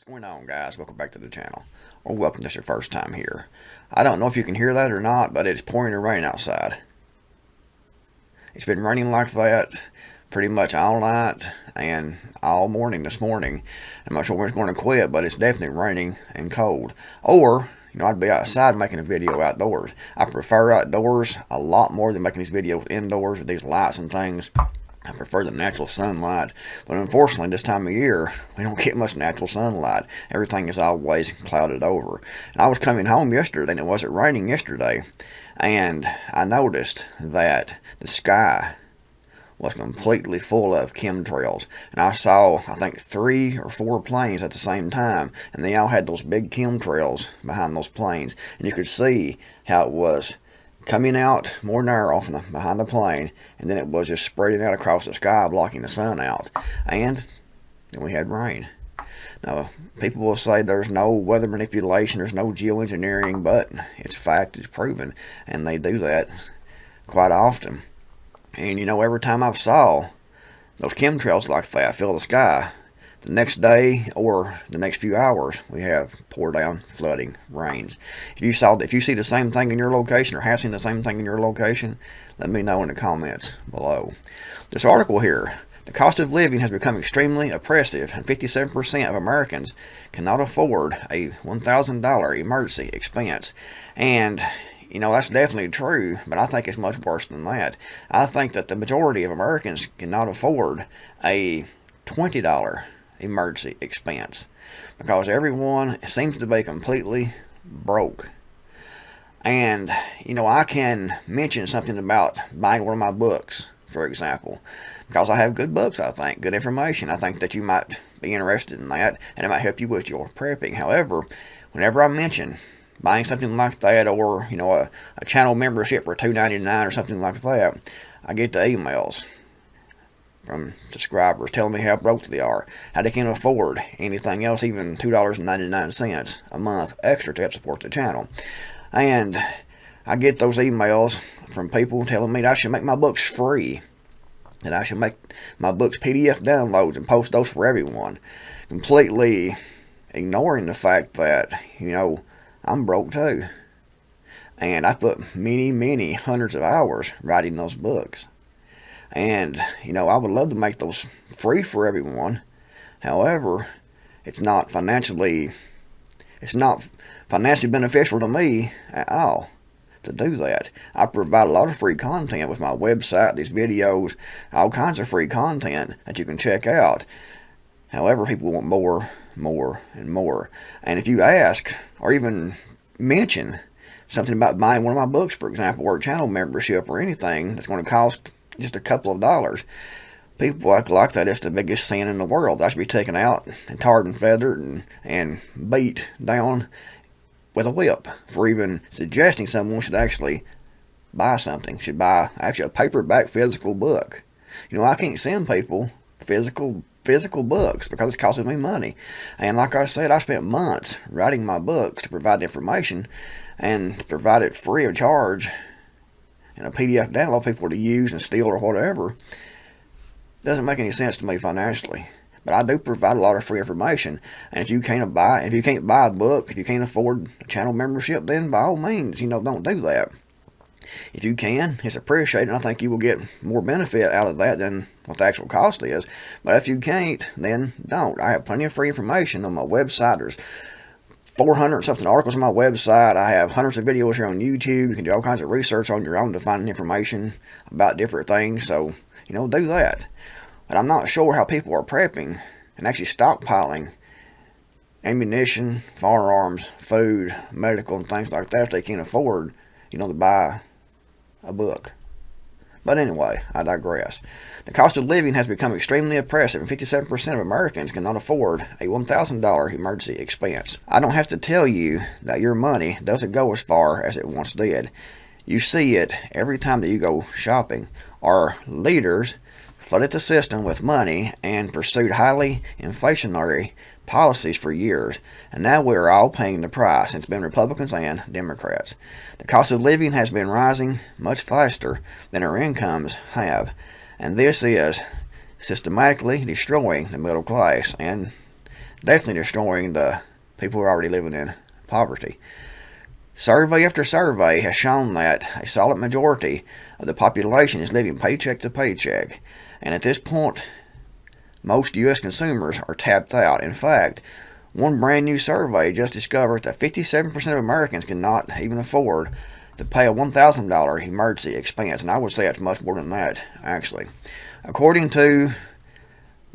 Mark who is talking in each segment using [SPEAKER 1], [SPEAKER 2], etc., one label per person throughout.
[SPEAKER 1] Going on, guys? Welcome back to the channel, or welcome if it's your first time here. I don't know if you can hear that or not, but it's pouring rain outside. It's been raining like that pretty much all night and all morning this morning. I'm not sure when it's going to quit, but it's definitely raining and cold. Or, I'd be outside making a video outdoors. I prefer outdoors a lot more than making these videos indoors with these lights and things. I prefer the natural sunlight, but unfortunately this time of year we don't get much natural sunlight. Everything is always clouded over. And I was coming home yesterday and it wasn't raining yesterday, and I noticed that the sky was completely full of chemtrails, and I saw I think 3 or 4 planes at the same time, and they all had those big chemtrails behind those planes, and you could see how it was coming out more narrow from behind the plane, and then it was just spreading out across the sky, blocking the sun out. And then we had rain. Now, people will say there's no weather manipulation, there's no geoengineering, but it's fact, it's proven, and they do that quite often. And every time I saw those chemtrails like that fill the sky, the next day or the next few hours we have pour down, flooding, rains. If you see the same thing in your location or have seen the same thing in your location, let me know in the comments below. This article here, the cost of living has become extremely oppressive, and 57% of Americans cannot afford a $1,000 emergency expense. And that's definitely true, but I think it's much worse than that. I think that the majority of Americans cannot afford a $20 emergency expense, because everyone seems to be completely broke. And I can mention something about buying one of my books, for example, because I have good books, I think, good information. I think that you might be interested in that, and it might help you with your prepping. However, whenever I mention buying something like that, or a channel membership for $2.99 or something like that, I get the emails from subscribers telling me how broke they are, how they can't afford anything else, even $2.99 a month extra to help support the channel. And I get those emails from people telling me that I should make my books free, that I should make my books PDF downloads and post those for everyone, completely ignoring the fact that I'm broke too, and I put many hundreds of hours writing those books. And I would love to make those free for everyone. However, it's not financially beneficial to me at all to do that. I provide a lot of free content with my website, these videos, all kinds of free content that you can check out. However, people want more and more. And if you ask or even mention something about buying one of my books, for example, or a channel membership or anything that's going to cost just a couple of dollars, people act like that it's the biggest sin in the world. I should be taken out and tarred and feathered and beat down with a whip for even suggesting someone should actually buy something, should buy actually a paperback physical book. I can't send people physical books because it's costing me money. And like I said, I spent months writing my books to provide information and to provide it free of charge and a PDF download for people to use and steal or whatever. Doesn't make any sense to me financially. But I do provide a lot of free information. And if you can't buy a book, if you can't afford a channel membership, then by all means, don't do that. If you can, it's appreciated, and I think you will get more benefit out of that than what the actual cost is. But if you can't, then don't. I have plenty of free information on my website. There's 400 something articles on my website. I have hundreds of videos here on YouTube. You can do all kinds of research on your own to find information about different things. So, do that. But I'm not sure how people are prepping and actually stockpiling ammunition, firearms, food, medical, and things like that if they can't afford, to buy a book. But anyway, I digress. The cost of living has become extremely oppressive, and 57% of Americans cannot afford a $1,000 emergency expense. I don't have to tell you that your money doesn't go as far as it once did. You see it every time that you go shopping. Our leaders flooded the system with money and pursued highly inflationary policies for years, and now we're all paying the price. It's been Republicans and Democrats. The cost of living has been rising much faster than our incomes have, and this is systematically destroying the middle class, and definitely destroying the people who are already living in poverty. Survey after survey has shown that a solid majority of the population is living paycheck to paycheck, and at this point, most U.S. consumers are tapped out. In fact, one brand new survey just discovered that 57% of Americans cannot even afford to pay a $1,000 emergency expense, and I would say it's much more than that, actually. According to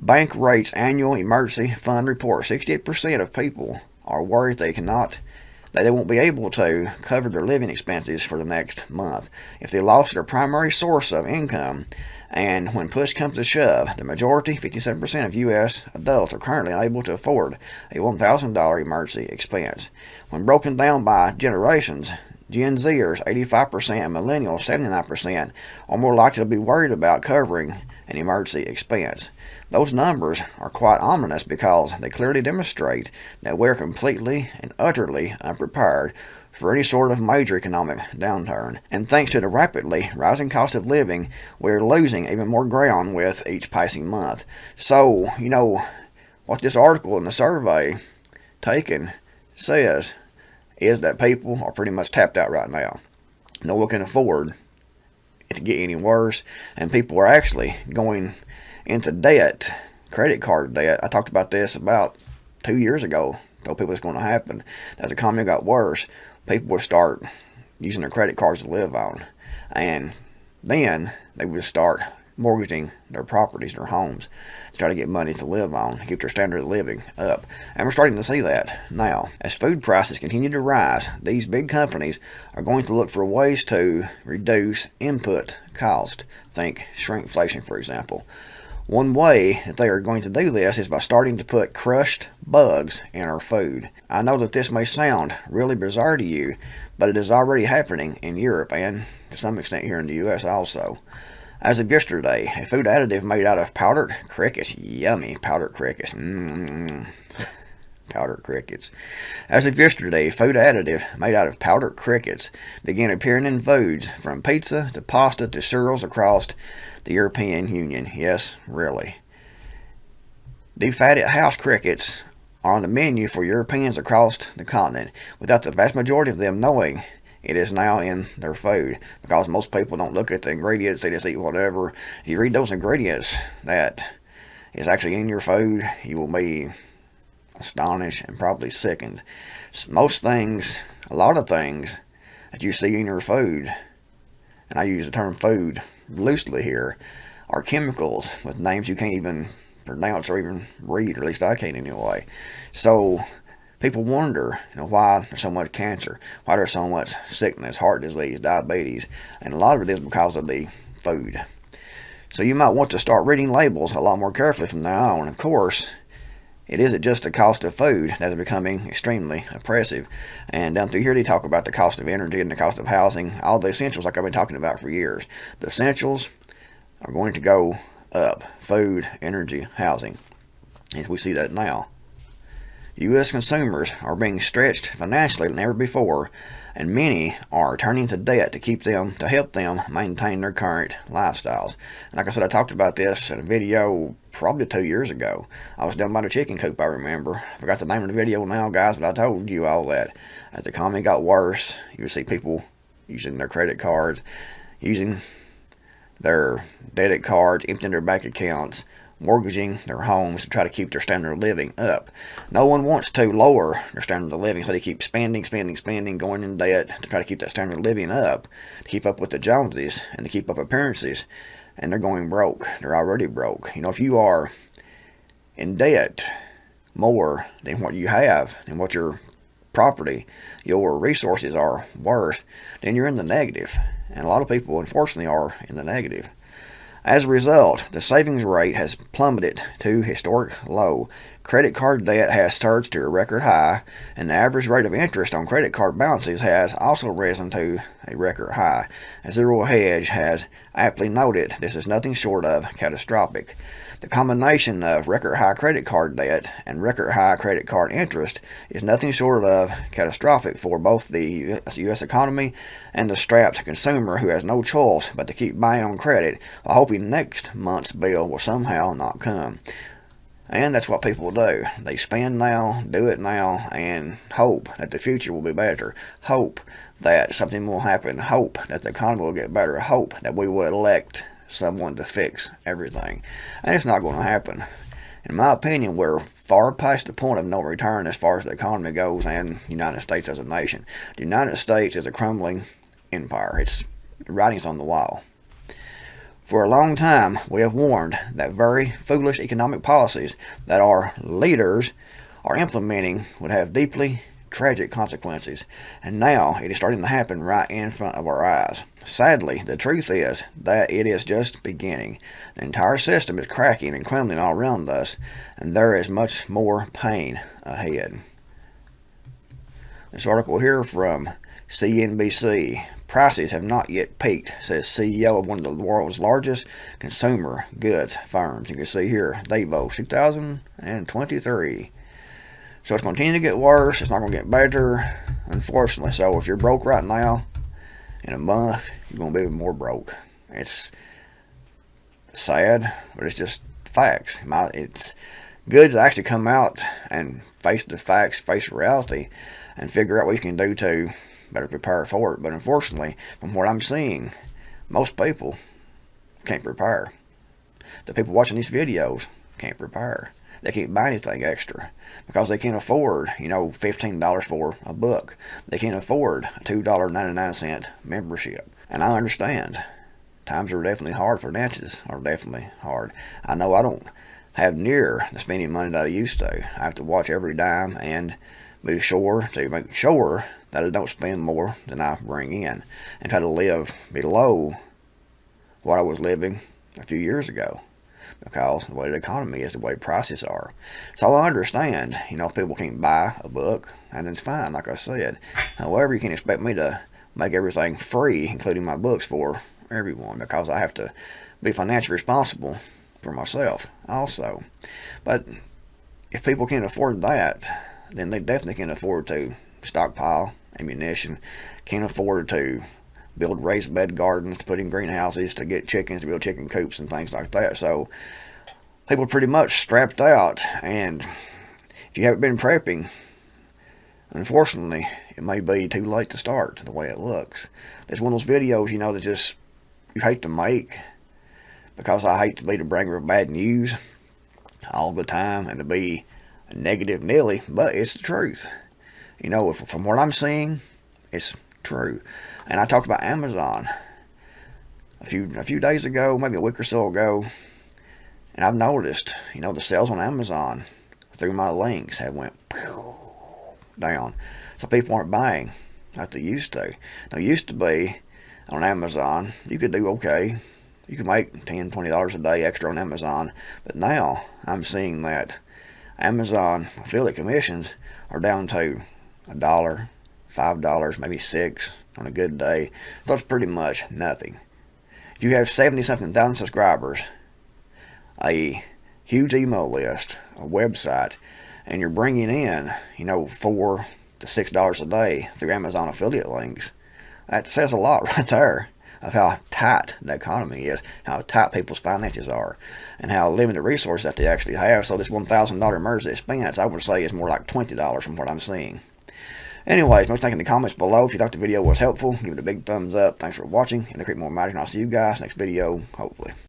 [SPEAKER 1] Bankrate's annual emergency fund report, 68% of people are worried they won't be able to cover their living expenses for the next month if they lost their primary source of income. And when push comes to shove, the majority, 57% of U.S. adults, are currently unable to afford a $1,000 emergency expense. When broken down by generations, Gen Zers, 85%, and Millennials, 79%, are more likely to be worried about covering an emergency expense. Those numbers are quite ominous because they clearly demonstrate that we're completely and utterly unprepared for any sort of major economic downturn. And thanks to the rapidly rising cost of living, we're losing even more ground with each passing month. So, what this article in the survey taken says is that people are pretty much tapped out right now. No one can afford it to get any worse, and people are actually going into debt, credit card debt. I talked about this about 2 years ago. Told people it's going to happen. As the economy got worse, people would start using their credit cards to live on, and then they would start mortgaging their properties, their homes, to try to get money to live on, to keep their standard of living up. And we're starting to see that now. As food prices continue to rise, these big companies are going to look for ways to reduce input cost. Think shrinkflation, for example. One way that they are going to do this is by starting to put crushed bugs in our food. I know that this may sound really bizarre to you, but it is already happening in Europe and to some extent here in the U.S. also. As of yesterday, a food additive made out of powdered crickets, yummy powdered crickets, powdered crickets. As of yesterday, food additive made out of powdered crickets began appearing in foods from pizza to pasta to cereals across the European Union. Yes, really. Defatted house crickets are on the menu for Europeans across the continent, without the vast majority of them knowing it is now in their food, because most people don't look at the ingredients, they just eat whatever. If you read those ingredients that is actually in your food, you will be astonished and probably sickened. Most things, a lot of things that you see in your food, and I use the term food loosely here, are chemicals with names you can't even pronounce or even read, or at least I can't anyway. So people wonder, why there's so much cancer, why there's so much sickness, heart disease, diabetes, and a lot of it is because of the food. So you might want to start reading labels a lot more carefully from now on. Of course, it isn't just the cost of food that is becoming extremely oppressive. And down through here they talk about the cost of energy and the cost of housing, all the essentials like I've been talking about for years. The essentials are going to go up. Food, energy, housing. And we see that now. U.S. consumers are being stretched financially than ever before, and many are turning to debt to help them maintain their current lifestyles. And like I said, I talked about this in a video probably 2 years ago. I was down by the chicken coop, I remember. I forgot the name of the video now, guys, but I told you all that as the economy got worse, you would see people using their credit cards, using their debit cards, emptying their bank accounts, mortgaging their homes to try to keep their standard of living up. No one wants to lower their standard of living, so they keep spending, going in debt to try to keep that standard of living up, to keep up with the Joneses and to keep up appearances, and they're going broke. They're already broke. If you are in debt more than what you have and what your property, your resources are worth, then you're in the negative. And a lot of people, unfortunately, are in the negative. As a result, the savings rate has plummeted to historic low. Credit card debt has surged to a record high, and the average rate of interest on credit card balances has also risen to a record high. As Zero Hedge has aptly noted, this is nothing short of catastrophic. The combination of record high credit card debt and record high credit card interest is nothing short of catastrophic for both the U.S. economy and the strapped consumer who has no choice but to keep buying on credit while hoping next month's bill will somehow not come. And that's what people do. They spend now, do it now, and hope that the future will be better. Hope that something will happen. Hope that the economy will get better. Hope that we will elect someone to fix everything. And it's not going to happen. In my opinion, we're far past the point of no return as far as the economy goes and the United States as a nation. The United States is a crumbling empire. It's the writing's on the wall. For a long time, we have warned that very foolish economic policies that our leaders are implementing would have deeply tragic consequences, and now it is starting to happen right in front of our eyes. Sadly, the truth is that it is just beginning. The entire system is cracking and crumbling all around us, and there is much more pain ahead. This article here from CNBC. Prices have not yet peaked, says CEO of one of the world's largest consumer goods firms. You can see here, Davos, 2023. So it's going to continue to get worse. It's not going to get better, unfortunately. So if you're broke right now, in a month, you're going to be even more broke. It's sad, but it's just facts. It's good to actually come out and face the facts, face reality, and figure out what you can do to better prepare for it. But unfortunately, from what I'm seeing, most people can't prepare. The people watching these videos can't prepare. They can't buy anything extra because they can't afford, $15 for a book. They can't afford a $2.99 membership. And I understand. Times are definitely hard. Finances are definitely hard. I know I don't have near the spending money that I used to. I have to watch every dime and be sure to make sure that I don't spend more than I bring in and try to live below what I was living a few years ago. Because the way the economy is, the way prices are. So I understand, if people can't buy a book, and it's fine, like I said. However, you can't expect me to make everything free, including my books, for everyone, because I have to be financially responsible for myself also. But if people can't afford that, then they definitely can't afford to stockpile ammunition, can't afford to build raised bed gardens, to put in greenhouses, to get chickens, to build chicken coops and things like that. So people are pretty much strapped out, and if you haven't been prepping, unfortunately, it may be too late to start the way it looks. It's one of those videos, that just you hate to make, because I hate to be the bringer of bad news all the time and to be negative Nelly, but it's the truth. From what I'm seeing, it's true. And I talked about Amazon a few days ago, maybe a week or so ago, and I've noticed, the sales on Amazon through my links have went down. So people aren't buying like they used to. Now, it used to be on Amazon, you could do okay. You could make $10, $20 a day extra on Amazon, but now I'm seeing that Amazon affiliate commissions are down to $1, $5, maybe $6 on a good day. So it's pretty much nothing. If you have 70-something thousand subscribers, a huge email list, a website, and you're bringing in, $4 to $6 a day through Amazon affiliate links, that says a lot right there of how tight the economy is, how tight people's finances are, and how limited resources that they actually have. So this $1,000 emergency expense, I would say, is more like $20 from what I'm seeing. Anyways, don't think in the comments below. If you thought the video was helpful, give it a big thumbs up. Thanks for watching. In the Creekmore Magic, and I'll see you guys next video, hopefully.